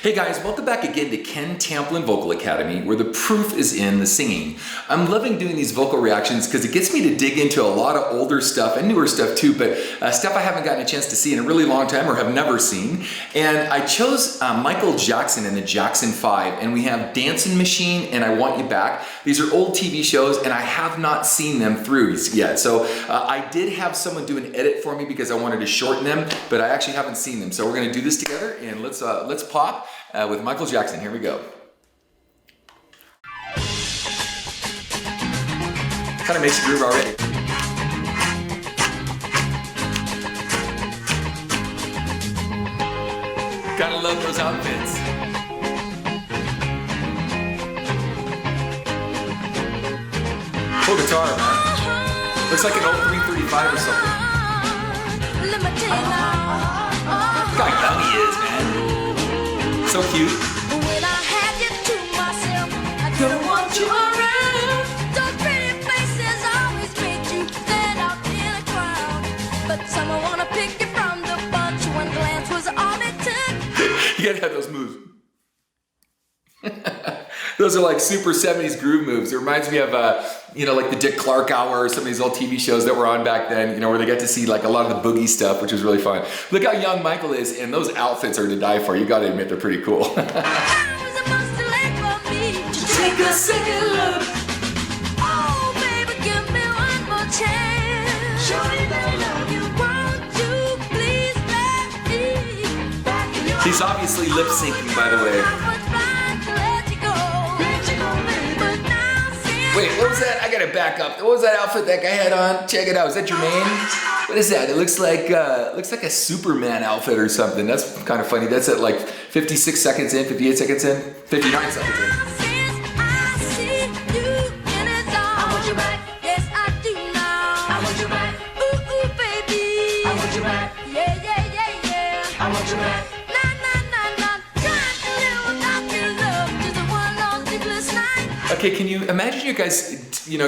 Hey guys, welcome back again to Ken Tamplin Vocal Academy, where the proof is in the singing. I'm loving doing these vocal reactions because it gets me to dig into a lot of older stuff and newer stuff too, but stuff I haven't gotten a chance to see in a really long time or have never seen. And I chose Michael Jackson and the Jackson 5, and we have Dancing Machine and I Want You Back. These are old TV shows and I have not seen them through yet. So I did have someone do an edit for me because I wanted to shorten them, but I actually haven't seen them. So we're gonna do this together and let's pop. With Michael Jackson. Here we go. Kind of makes you groove already. Gotta love those outfits. Cool guitar, man. Looks like an old 335 or something. Look how young he is, man. So cute. When I had you to myself, I don't want you around. Those pretty faces always made you stand out in a crowd. But someone wanna pick you from the bunch. One glance was all it took. You gotta have those moves. Those are like super 70s groove moves. It reminds me of, like the Dick Clark Hour or some of these old TV shows that were on back then, where they got to see like a lot of the boogie stuff, which was really fun. Look how young Michael is, and those outfits are to die for. You gotta admit, they're pretty cool. Take a second look. Oh, baby, give me one more chance. Show me that love you want to, please let me back in your He's obviously lip syncing, by the way. Wait, what was that? I gotta back up. What was that outfit that guy had on? Check it out. Is that Jermaine? What is that? It looks like a Superman outfit or something. That's kind of funny. That's at like 56 seconds in, 58 seconds in, 59 seconds in. Okay, can you imagine you guys, you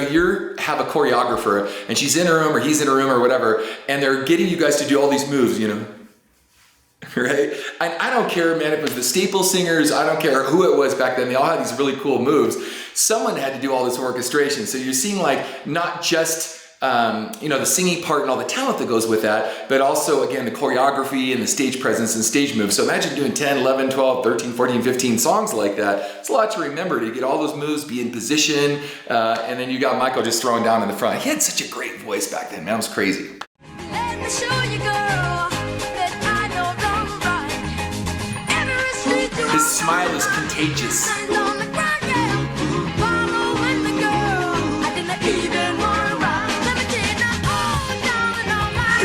have a choreographer and she's in a room or he's in a room or whatever, and they're getting you guys to do all these moves, right? And I don't care, man, if it was the Staple Singers, I don't care who it was back then, they all had these really cool moves. Someone had to do all this orchestration. So you're seeing like not just the singing part and all the talent that goes with that, but also, again, the choreography and the stage presence and stage moves. So imagine doing 10, 11, 12, 13, 14, 15 songs like that. It's a lot to remember to get all those moves, be in position, and then you got Michael just throwing down in the front. He had such a great voice back then, man. It was crazy. Let me show you, girl, that I know wrong right. Every street His smile is contagious.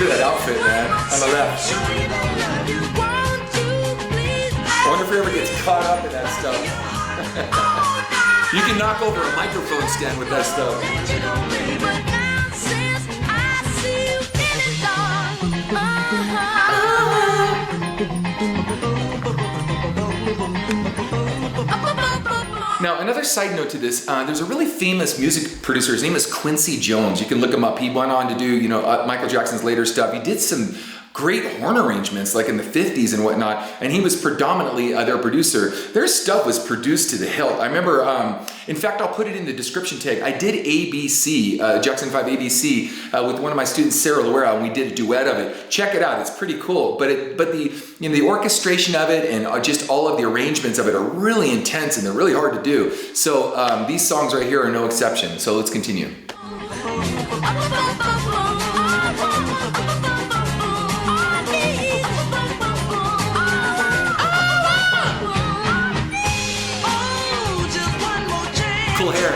Look at that outfit, man, on the left. I wonder if he ever gets caught up in that stuff. You can knock over a microphone stand with that stuff. Now, another side note to this, there's a really famous music producer. His name is Quincy Jones. You can look him up. He went on to do, Michael Jackson's later stuff. He did some great horn arrangements like in the 50s and whatnot, and he was predominantly their producer. Their stuff was produced to the hilt. I remember, in fact, I'll put it in the description tag. I did ABC, Jackson 5 ABC, with one of my students, Sarah Loera, and we did a duet of it. Check it out, it's pretty cool. But the orchestration of it and just all of the arrangements of it are really intense and they're really hard to do. So these songs right here are no exception. So let's continue. Cool hair.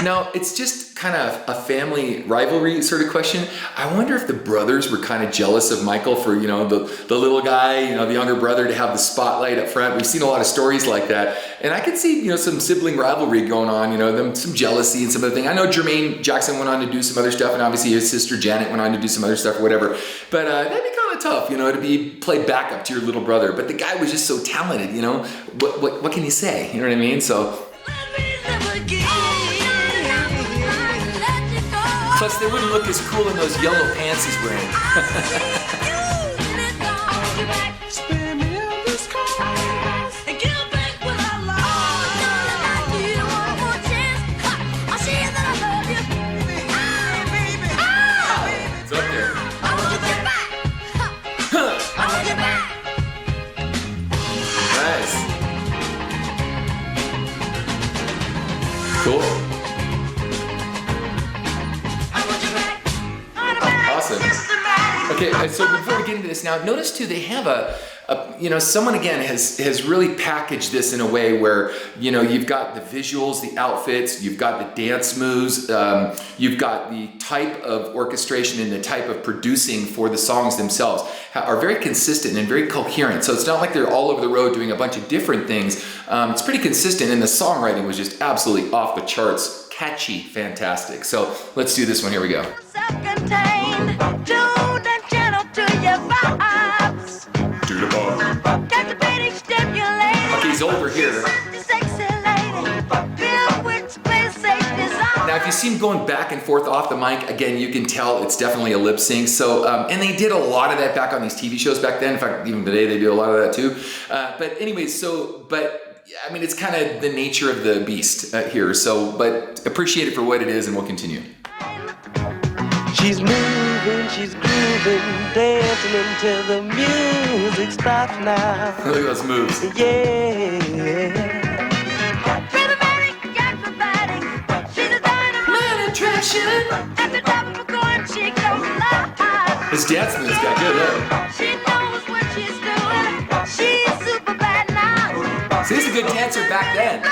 Now, it's just kind of a family rivalry sort of question. I wonder if the brothers were kind of jealous of Michael for, the little guy, the younger brother to have the spotlight up front. We've seen a lot of stories like that. And I could see, some sibling rivalry going on, some jealousy and some other thing. I know Jermaine Jackson went on to do some other stuff, and obviously his sister Janet went on to do some other stuff or whatever. But that'd be kind of tough, to be played back up to your little brother. But the guy was just so talented, what can you say? You know what I mean? So Plus, they wouldn't look as cool in those yellow pants he's wearing. Spin me in this car and get back what I lost. I need one more chance. I'll see that I love you. Baby. It's up there. I want you back. I want you back. Nice. Cool. I want you back. Awesome. Okay, so before we get into this now, notice too they have someone again has really packaged this in a way where you've got the visuals, the outfits, you've got the dance moves, you've got the type of orchestration and the type of producing for the songs themselves are very consistent and very coherent. So it's not like they're all over the road doing a bunch of different things. It's pretty consistent, and the songwriting was just absolutely off the charts, catchy, fantastic. So let's do this one. Here we go. Self-contained, tuned and gentle to your vibes. Do the bar. Captivating, stimulating. Okay, he's over here. Sexy lady, filled with space, safe design. Now, if you see him going back and forth off the mic, again, you can tell it's definitely a lip sync. So, and they did a lot of that back on these TV shows back then. In fact, even today they do a lot of that too. But anyways, I mean, it's kind of the nature of the beast here. So, but appreciate it for what it is, and we'll continue. She's moving, she's grooving, dancing until the music stops now. Look at those moves. Yeah. Rhythmatic, acrobatic, she's a dynamite attraction. At the top of a coin, she goes live. His dance moves got good, huh? She knows what she's doing. She's super bad now. See, he's a good dancer back then. Blow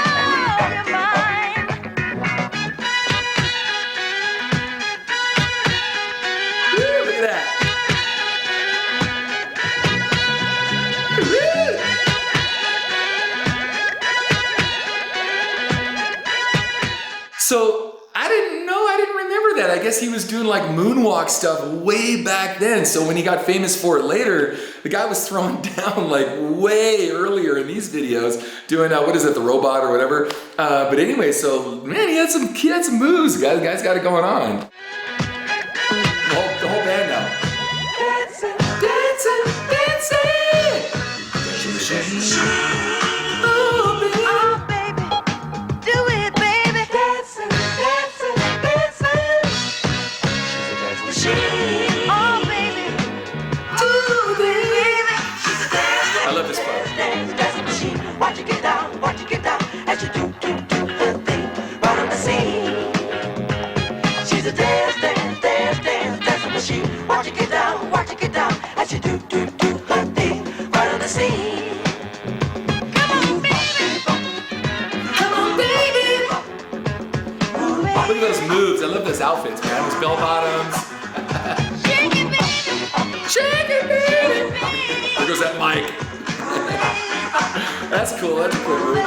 your mind. Woo, look at that. So I didn't remember that. I guess he was doing like moonwalk stuff way back then. So when he got famous for it later, the guy was throwing down like way earlier in these videos, doing what is it, the robot or whatever. But anyway, so man, he had some moves. The guy's got it going on. The whole band now. Dancing, dancing, dancing. Oh, baby. Oh, baby, do it, baby. Dancing, dancing, dancing. Oh, baby, do it. I love this part. Dancing machine, watch it get down, as you do her thing, right on the scene. She's a dancing machine, watch it get down, as you do her thing, right on the scene. Come on, baby. Come on, baby. Look at those moves. I love those outfits, man. Those bell bottoms. Shake it, baby. Shake it, baby. There goes that mic. That's cool. That's a cool move.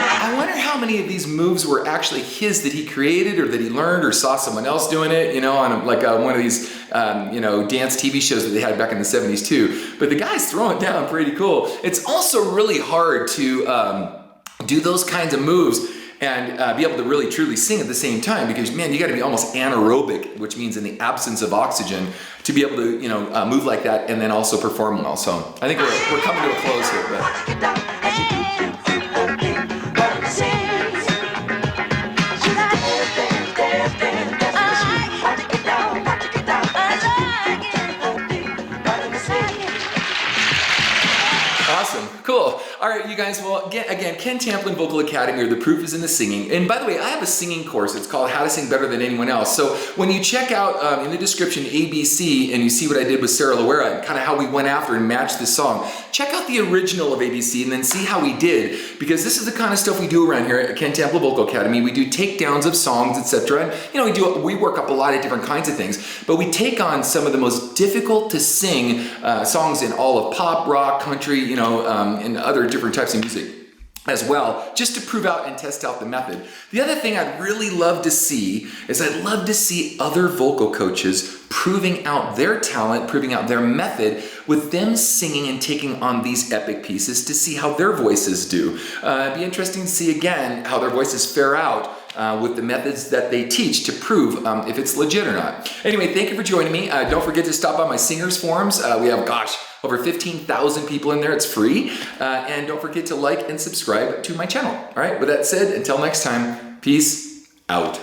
I wonder how many of these moves were actually his that he created or that he learned or saw someone else doing it, on one of these, dance TV shows that they had back in the 70s too. But the guy's throwing down pretty cool. It's also really hard to do those kinds of moves and be able to really truly sing at the same time, because man, you got to be almost anaerobic, which means in the absence of oxygen, to be able to move like that and then also perform well. So I think we're coming to a close here. But. Awesome. Cool. All right, you guys. Well, again, Ken Tamplin Vocal Academy, or The Proof is in the Singing. And by the way, I have a singing course. It's called How to Sing Better Than Anyone Else. So when you check out in the description ABC and you see what I did with Sarah Loera and kind of how we went after and matched this song, check out the original of ABC and then see how we did, because this is the kind of stuff we do around here at Ken Tamplin Vocal Academy. We do takedowns of songs, etc. And we work up a lot of different kinds of things, but we take on some of the most difficult to sing songs in all of pop, rock, country, and other different types of music as well, just to prove out and test out the method. The other thing I'd really love to see is I'd love to see other vocal coaches proving out their talent, proving out their method with them singing and taking on these epic pieces to see how their voices do. It'd be interesting to see again how their voices fare out with the methods that they teach to prove if it's legit or not. Anyway, thank you for joining me. Don't forget to stop by my singers forums. We have, over 15,000 people in there. It's free. And don't forget to like and subscribe to my channel. All right, with that said, until next time, peace out.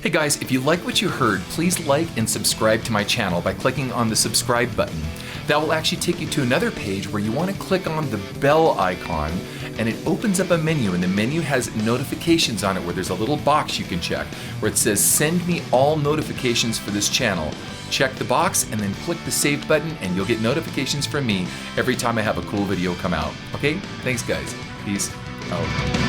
Hey guys, if you like what you heard, please like and subscribe to my channel by clicking on the subscribe button. That will actually take you to another page where you want to click on the bell icon, and it opens up a menu, and the menu has notifications on it where there's a little box you can check where it says send me all notifications for this channel. Check the box and then click the save button and you'll get notifications from me every time I have a cool video come out. Okay? Thanks guys. Peace out.